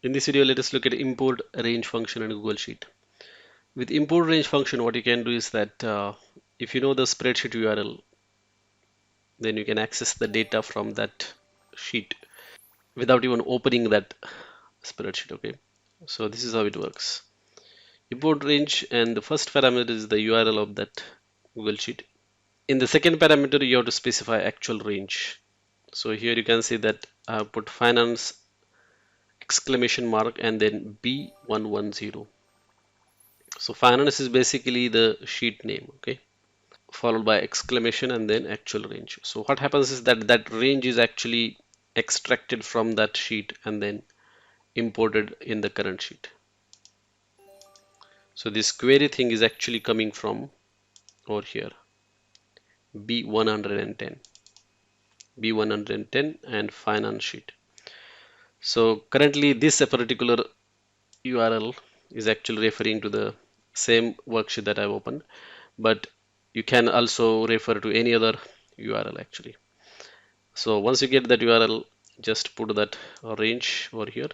In this video, let us look at import range function in Google Sheet. With import range function, what you can do is that if you know the spreadsheet URL, then you can access the data from that sheet without even opening that spreadsheet. Okay, so this is how it works. Import range, and the first parameter is the URL of that Google Sheet. In the second parameter, you have to specify actual range. So here you can see that I have put finance exclamation mark and then B110. So finance is basically the sheet name, okay, followed by exclamation and then actual range. So what happens is that that range is actually extracted from that sheet and then imported in the current sheet. So this query thing is actually coming from over here, B110, B110 and finance sheet. So currently this a particular URL is actually referring to the same worksheet that I've opened, but you can also refer to any other URL actually. So once you get that URL, just put that range over here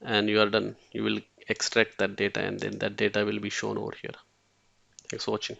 and you are done. You will extract that data and then that data will be shown over here. Thanks for watching.